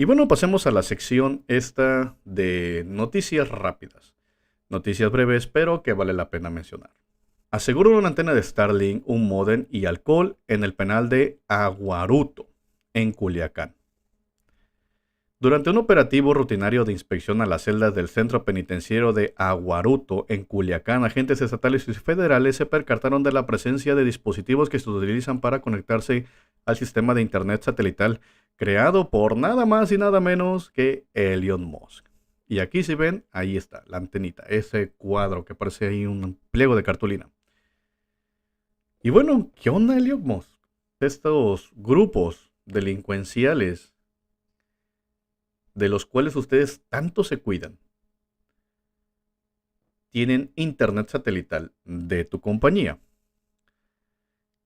Y bueno, pasemos a la sección esta de noticias rápidas. Noticias breves, pero que vale la pena mencionar. Aseguran una antena de Starlink, un módem y alcohol en el penal de Aguaruto, en Culiacán. Durante un operativo rutinario de inspección a las celdas del centro penitenciario de Aguaruto, en Culiacán, agentes estatales y federales se percataron de la presencia de dispositivos que se utilizan para conectarse al sistema de internet satelital creado por nada más y nada menos que Elon Musk. Y aquí si ven, ahí está, la antenita, ese cuadro que parece ahí un pliego de cartulina. Y bueno, ¿qué onda Elon Musk? Estos grupos delincuenciales de los cuales ustedes tanto se cuidan, tienen internet satelital de tu compañía.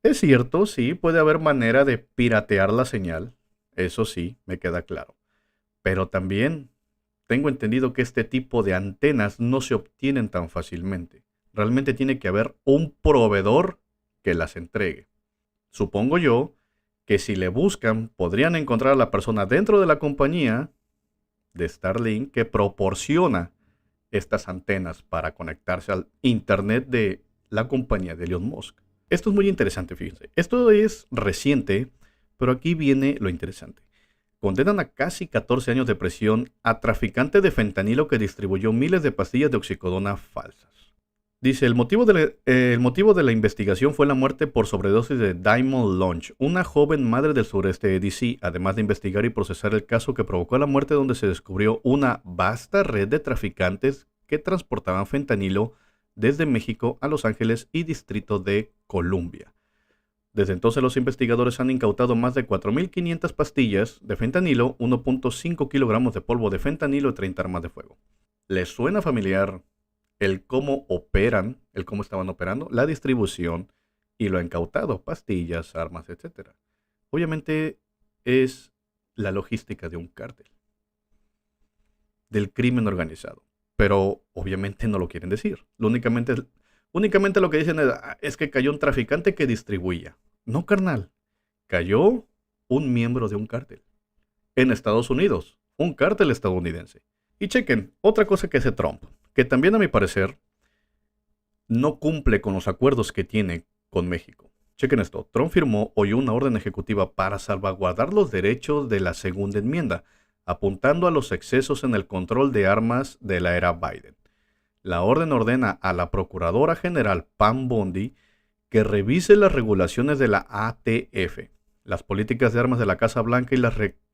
Es cierto, sí, puede haber manera de piratear la señal, eso sí, me queda claro. Pero también tengo entendido que este tipo de antenas no se obtienen tan fácilmente. Realmente tiene que haber un proveedor que las entregue. Supongo yo que si le buscan, podrían encontrar a la persona dentro de la compañía de Starlink que proporciona estas antenas para conectarse al internet de la compañía de Elon Musk. Esto es muy interesante, fíjense. Esto es reciente, pero aquí viene lo interesante. Condenan a casi 14 años de prisión a traficante de fentanilo que distribuyó miles de pastillas de oxicodona falsas. Dice, el motivo de la investigación fue la muerte por sobredosis de Diamond Launch, una joven madre del sureste de DC, además de investigar y procesar el caso que provocó la muerte donde se descubrió una vasta red de traficantes que transportaban fentanilo desde México a Los Ángeles y Distrito de Columbia. Desde entonces los investigadores han incautado más de 4.500 pastillas de fentanilo, 1.5 kilogramos de polvo de fentanilo y 30 armas de fuego. ¿Les suena familiar el cómo operan, el cómo estaban operando, la distribución y lo incautado, pastillas, armas, etcétera? Obviamente es la logística de un cártel, del crimen organizado, pero obviamente no lo quieren decir. Únicamente lo que dicen es que cayó un traficante que distribuía. No, carnal, cayó un miembro de un cártel en Estados Unidos, un cártel estadounidense. Y chequen, otra cosa que hace Trump, que también a mi parecer no cumple con los acuerdos que tiene con México. Chequen esto, Trump firmó hoy una orden ejecutiva para salvaguardar los derechos de la segunda enmienda, apuntando a los excesos en el control de armas de la era Biden. La orden ordena a la Procuradora General Pam Bondi que revise las regulaciones de la ATF, las políticas de armas de la Casa Blanca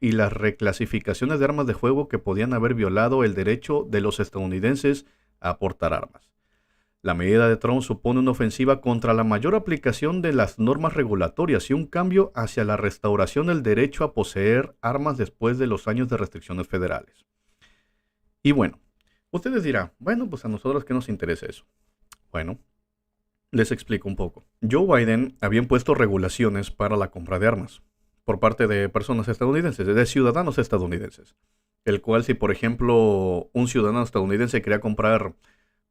y las reclasificaciones de armas de fuego que podían haber violado el derecho de los estadounidenses a portar armas. La medida de Trump supone una ofensiva contra la mayor aplicación de las normas regulatorias y un cambio hacia la restauración del derecho a poseer armas después de los años de restricciones federales. Y bueno, ustedes dirán, bueno, pues a nosotros qué nos interesa eso. Bueno, les explico un poco. Joe Biden había impuesto regulaciones para la compra de armas por parte de personas estadounidenses, de ciudadanos estadounidenses. El cual, si por ejemplo un ciudadano estadounidense quería comprar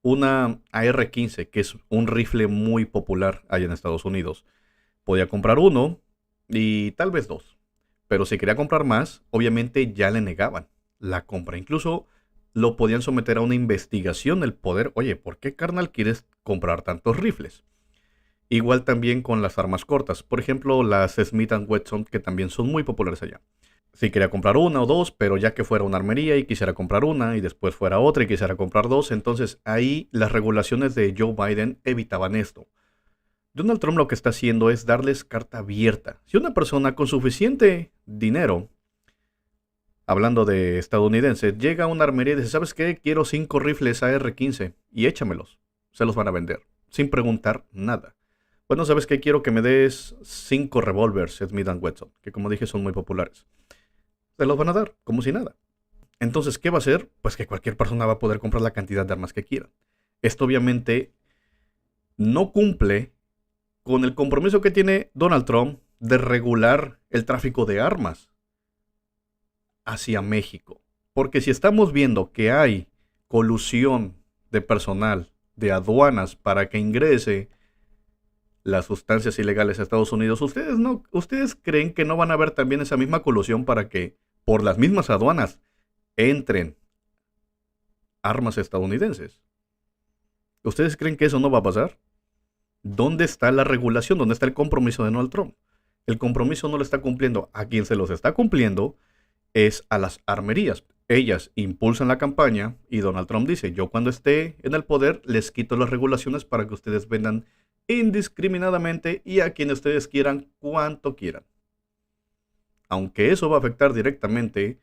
una AR-15, que es un rifle muy popular allá en Estados Unidos, podía comprar uno y tal vez dos. Pero si quería comprar más, obviamente ya le negaban la compra. Incluso lo podían someter a una investigación el poder. Oye, ¿por qué, carnal, quieres comprar tantos rifles? Igual también con las armas cortas. Por ejemplo, las Smith Wesson, que también son muy populares allá. Si quería comprar una o dos, pero ya que fuera una armería y quisiera comprar una y después fuera otra y quisiera comprar dos, entonces ahí las regulaciones de Joe Biden evitaban esto. Donald Trump lo que está haciendo es darles carta abierta. Si una persona con suficiente dinero, hablando de estadounidenses, llega a una armería y dice, ¿sabes qué? Quiero 5 rifles AR-15 y échamelos. Se los van a vender, sin preguntar nada. Bueno, ¿sabes qué? Quiero que me des 5 revólveres Smith Wesson, que como dije son muy populares. Se los van a dar, como si nada. Entonces, ¿qué va a hacer? Pues que cualquier persona va a poder comprar la cantidad de armas que quiera. Esto obviamente no cumple con el compromiso que tiene Donald Trump de regular el tráfico de armas hacia México. Porque si estamos viendo que hay colusión de personal de aduanas para que ingrese las sustancias ilegales a Estados Unidos, ¿ustedes creen que no van a haber también esa misma colusión para que por las mismas aduanas entren armas estadounidenses. ¿Ustedes creen que eso no va a pasar? ¿Dónde está la regulación? ¿Dónde está el compromiso de Donald Trump? El compromiso no lo está cumpliendo. A quien se los está cumpliendo es a las armerías. Ellas impulsan la campaña y Donald Trump dice, yo cuando esté en el poder les quito las regulaciones para que ustedes vendan indiscriminadamente y a quien ustedes quieran cuanto quieran. Aunque eso va a afectar directamente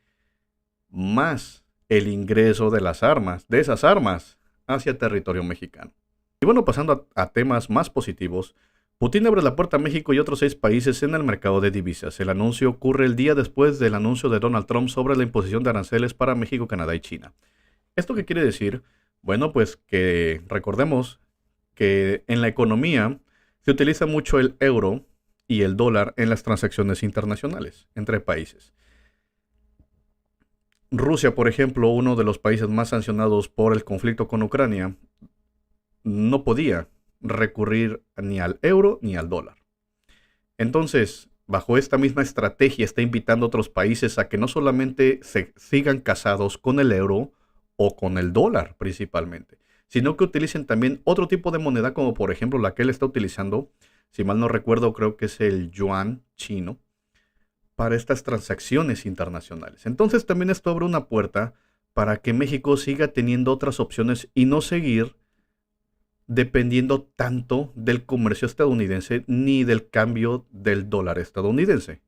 más el ingreso de las armas, de esas armas, hacia territorio mexicano. Y bueno, pasando a temas más positivos, Putin abre la puerta a México y otros 6 países en el mercado de divisas. El anuncio ocurre el día después del anuncio de Donald Trump sobre la imposición de aranceles para México, Canadá y China. ¿Esto qué quiere decir? Bueno, pues que recordemos que en la economía se utiliza mucho el euro y el dólar en las transacciones internacionales entre países. Rusia, por ejemplo, uno de los países más sancionados por el conflicto con Ucrania, no podía recurrir ni al euro ni al dólar. Entonces, bajo esta misma estrategia, está invitando a otros países a que no solamente se sigan casados con el euro o con el dólar principalmente, sino que utilicen también otro tipo de moneda, como por ejemplo la que él está utilizando, si mal no recuerdo, creo que es el yuan chino, para estas transacciones internacionales. Entonces también esto abre una puerta para que México siga teniendo otras opciones y no seguir dependiendo tanto del comercio estadounidense ni del cambio del dólar estadounidense.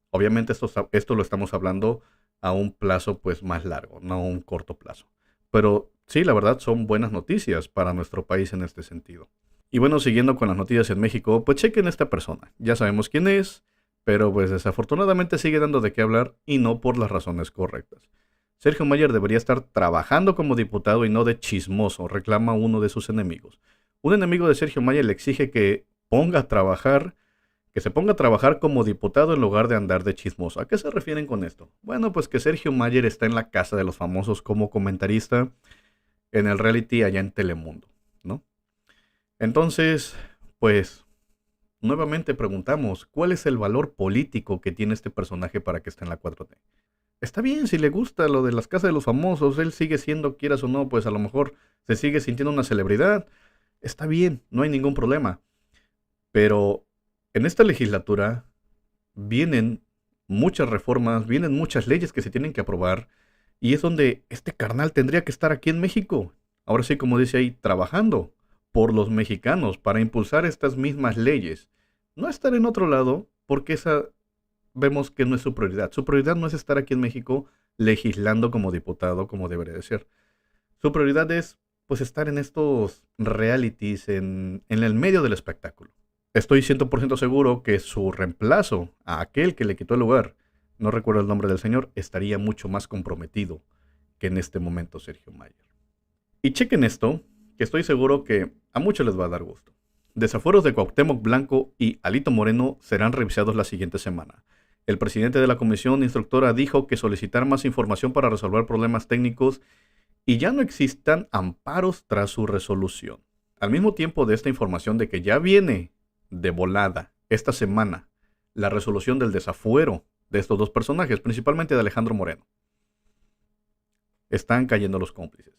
Obviamente esto lo estamos hablando a un plazo pues más largo, no a un corto plazo. Pero sí, la verdad son buenas noticias para nuestro país en este sentido. Y bueno, siguiendo con las noticias en México, pues chequen esta persona. Ya sabemos quién es, pero pues desafortunadamente sigue dando de qué hablar y no por las razones correctas. Sergio Mayer debería estar trabajando como diputado y no de chismoso, reclama uno de sus enemigos. Un enemigo de Sergio Mayer le exige que se ponga a trabajar como diputado en lugar de andar de chismoso. ¿A qué se refieren con esto? Bueno, pues que Sergio Mayer está en la casa de los famosos como comentarista en el reality allá en Telemundo, ¿no? Entonces, pues, nuevamente preguntamos, ¿cuál es el valor político que tiene este personaje para que esté en la 4T? Está bien, si le gusta lo de las casas de los famosos, él sigue siendo, quieras o no, pues a lo mejor se sigue sintiendo una celebridad. Está bien, no hay ningún problema. Pero en esta legislatura vienen muchas reformas, vienen muchas leyes que se tienen que aprobar y es donde este carnal tendría que estar aquí en México. Ahora sí, como dice ahí, trabajando por los mexicanos para impulsar estas mismas leyes. No estar en otro lado porque esa vemos que no es su prioridad. Su prioridad no es estar aquí en México legislando como diputado como debería de ser. Su prioridad es pues estar en estos realities en el medio del espectáculo. Estoy 100% seguro que su reemplazo a aquel que le quitó el lugar, no recuerdo el nombre del señor, estaría mucho más comprometido que en este momento Sergio Mayer. Y chequen esto, que estoy seguro que a muchos les va a dar gusto. Desafueros de Cuauhtémoc Blanco y Alito Moreno serán revisados la siguiente semana. El presidente de la comisión instructora dijo que solicitar más información para resolver problemas técnicos y ya no existan amparos tras su resolución. Al mismo tiempo de esta información de que ya viene de volada esta semana la resolución del desafuero de estos dos personajes, principalmente de Alejandro Moreno, están cayendo los cómplices.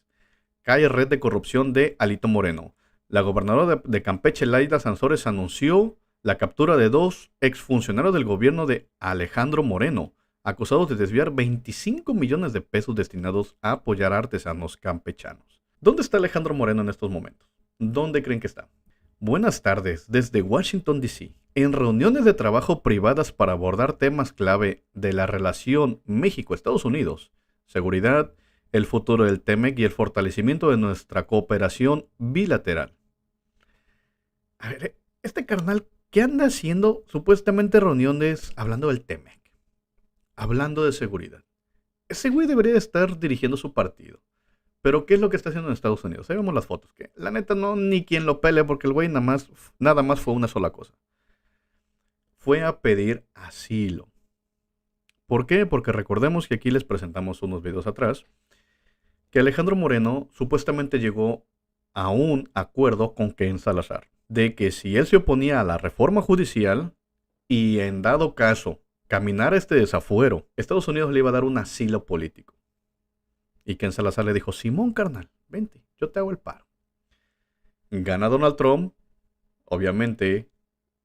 Cae red de corrupción de Alito Moreno. La gobernadora de Campeche, Laida Sansores, anunció la captura de 2 exfuncionarios del gobierno de Alejandro Moreno, acusados de desviar 25 millones de pesos destinados a apoyar a artesanos campechanos. ¿Dónde está Alejandro Moreno en estos momentos? ¿Dónde creen que está? Buenas tardes, desde Washington, D.C. En reuniones de trabajo privadas para abordar temas clave de la relación México-Estados Unidos, seguridad, el futuro del TEMEC y el fortalecimiento de nuestra cooperación bilateral. A ver, este carnal, ¿qué anda haciendo supuestamente reuniones hablando del TEMEC? Hablando de seguridad. Ese güey debería estar dirigiendo su partido. Pero ¿qué es lo que está haciendo en Estados Unidos? Ahí vemos las fotos. Que la neta no ni quien lo pele porque el güey nada más fue una sola cosa. Fue a pedir asilo. ¿Por qué? Porque recordemos que aquí les presentamos unos videos atrás que Alejandro Moreno supuestamente llegó a un acuerdo con Ken Salazar de que si él se oponía a la reforma judicial y en dado caso caminara este desafuero, Estados Unidos le iba a dar un asilo político. Y Ken Salazar le dijo, Simón, carnal, vente, yo te hago el paro. Gana Donald Trump, obviamente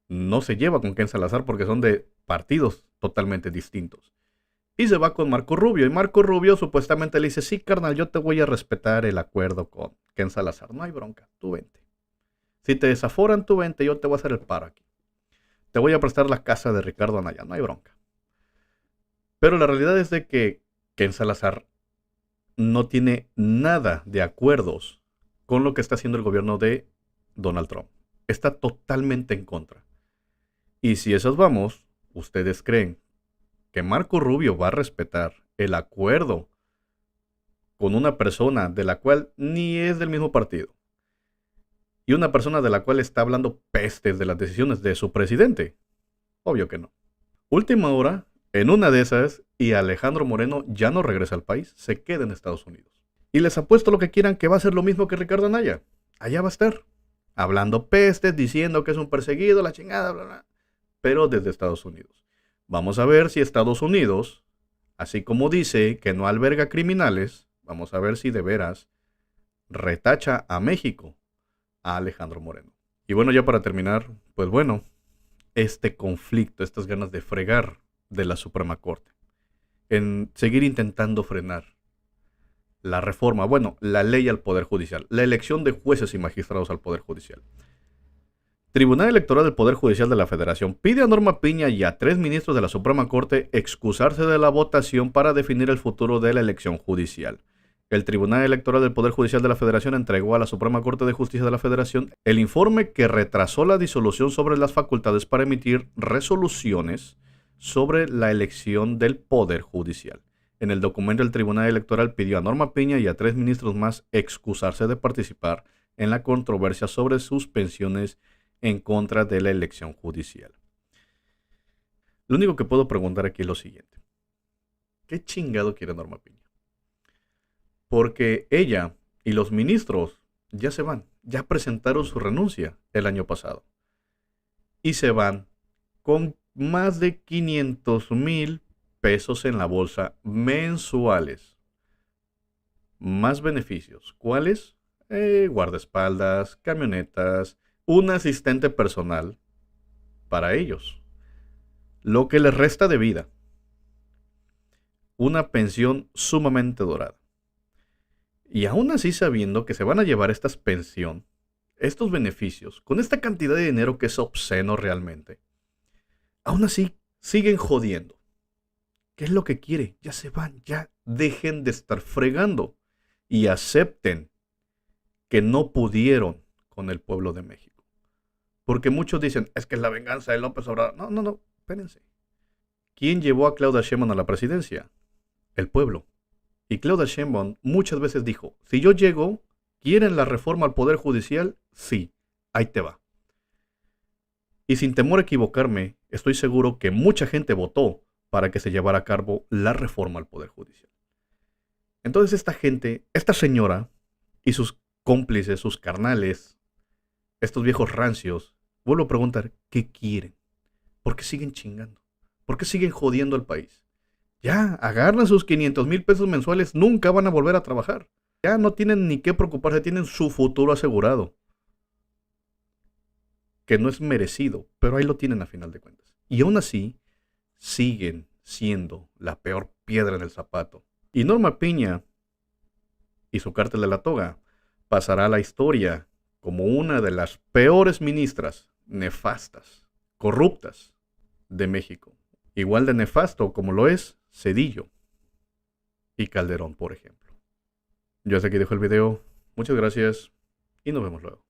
no se lleva con Ken Salazar porque son de partidos totalmente distintos. Y se va con Marco Rubio. Y Marco Rubio supuestamente le dice, sí, carnal, yo te voy a respetar el acuerdo con Ken Salazar. No hay bronca, tú vente. Si te desaforan, tú vente, yo te voy a hacer el paro aquí. Te voy a prestar la casa de Ricardo Anaya, no hay bronca. Pero la realidad es de que Ken Salazar no tiene nada de acuerdos con lo que está haciendo el gobierno de Donald Trump. Está totalmente en contra. Y si esos vamos, ¿ustedes creen que Marco Rubio va a respetar el acuerdo con una persona de la cual ni es del mismo partido y una persona de la cual está hablando pestes de las decisiones de su presidente? Obvio que no. Última hora, en una de esas, y Alejandro Moreno ya no regresa al país, se queda en Estados Unidos. Y les apuesto lo que quieran que va a ser lo mismo que Ricardo Anaya. Allá va a estar, hablando pestes, diciendo que es un perseguido, la chingada, bla, bla, pero desde Estados Unidos. Vamos a ver si Estados Unidos, así como dice que no alberga criminales, vamos a ver si de veras retacha a México, a Alejandro Moreno. Y bueno, ya para terminar, pues bueno, este conflicto, estas ganas de fregar de la Suprema Corte, en seguir intentando frenar la reforma, bueno, la ley al Poder Judicial, la elección de jueces y magistrados al Poder Judicial. Tribunal Electoral del Poder Judicial de la Federación pide a Norma Piña y a 3 ministros de la Suprema Corte excusarse de la votación para definir el futuro de la elección judicial. El Tribunal Electoral del Poder Judicial de la Federación entregó a la Suprema Corte de Justicia de la Federación el informe que retrasó la disolución sobre las facultades para emitir resoluciones sobre la elección del Poder Judicial. En el documento, el Tribunal Electoral pidió a Norma Piña y a 3 ministros más excusarse de participar en la controversia sobre suspensiones en contra de la elección judicial. Lo único que puedo preguntar aquí es lo siguiente. ¿Qué chingado quiere Norma Piña? Porque ella y los ministros ya se van, ya presentaron su renuncia el año pasado. Y se van con más de 500,000 pesos en la bolsa mensuales. Más beneficios. ¿Cuáles? Guardaespaldas, camionetas, un asistente personal para ellos. Lo que les resta de vida. Una pensión sumamente dorada. Y aún así sabiendo que se van a llevar esta pensión, estos beneficios, con esta cantidad de dinero que es obsceno realmente, aún así siguen jodiendo. ¿Qué es lo que quiere? Ya se van, ya dejen de estar fregando y acepten que no pudieron con el pueblo de México. Porque muchos dicen, es que es la venganza de López Obrador. No, espérense. ¿Quién llevó a Claudia Sheinbaum a la presidencia? El pueblo. Y Claudia Sheinbaum muchas veces dijo, si yo llego, ¿quieren la reforma al Poder Judicial? Sí, ahí te va. Y sin temor a equivocarme, estoy seguro que mucha gente votó para que se llevara a cabo la reforma al Poder Judicial. Entonces esta gente, esta señora y sus cómplices, sus carnales, estos viejos rancios, vuelvo a preguntar, ¿qué quieren? ¿Por qué siguen chingando? ¿Por qué siguen jodiendo al país? Ya, agarran sus 500,000 pesos mensuales, nunca van a volver a trabajar. Ya no tienen ni qué preocuparse, tienen su futuro asegurado. Que no es merecido, pero ahí lo tienen a final de cuentas. Y aún así, siguen siendo la peor piedra en el zapato. Y Norma Piña y su cártel de la toga pasará a la historia como una de las peores ministras nefastas, corruptas de México. Igual de nefasto como lo es Zedillo y Calderón, por ejemplo. Yo hasta aquí dejo el video. Muchas gracias y nos vemos luego.